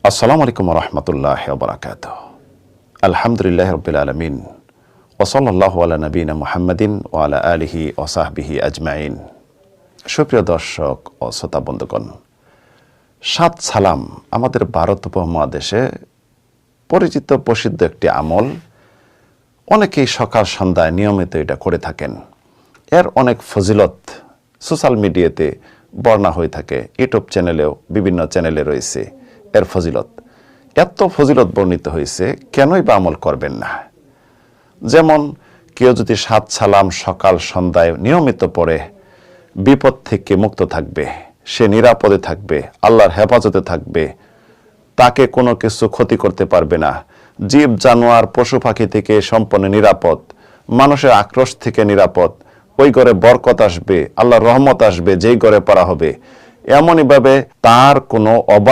আসসালামু আলাইকুম ওয়া রাহমাতুল্লাহি ওয়া বারাকাতুহু। আলহামদুলিল্লাহি রাব্বিল আলামিন ওয়া সাল্লাল্লাহু আলা নবিয়িনা মুহাম্মাদিন ওয়া আলা আলিহি ওয়া সাহবিহি আজমাইন। সুপ্রিয় দর্শক ও শ্রোতা বন্ধুগণ, সাত সালাম আমাদের ভারত উপমহাদেশে পরিচিত প্রসিদ্ধ একটি আমল। অনেকেই সকাল সন্ধ্যায় নিয়মিত এটা করে থাকেন। এর অনেক ফজিলত সোশ্যাল মিডিয়াতে বর্ণনা হয়ে থাকে, ইউটিউব চ্যানেলেও বিভিন্ন চ্যানেলে রয়েছে এর ফজিলত। এত ফজিলত বর্ণিত হয়েছে, কেনই বা আমল করবেন না? যেমন কেউ যদি সাত সালাম সকাল সন্ধ্যায় নিয়মিত পড়ে, বিপদ থেকে মুক্ত থাকবে, সে নিরাপদে থাকবে, আল্লাহর হেফাজতে থাকবে, তাকে কোনো কিছু ক্ষতি করতে পারবে না, জীব জানোয়ার পশু পাখি থেকে সম্পূর্ণ নিরাপদ, মানুষের আক্রোশ থেকে নিরাপদ, ওই ঘরে বরকত আসবে, আল্লাহর রহমত আসবে যেই ঘরে পড়া হবে। এমনইভাবে তার কোনো অভাব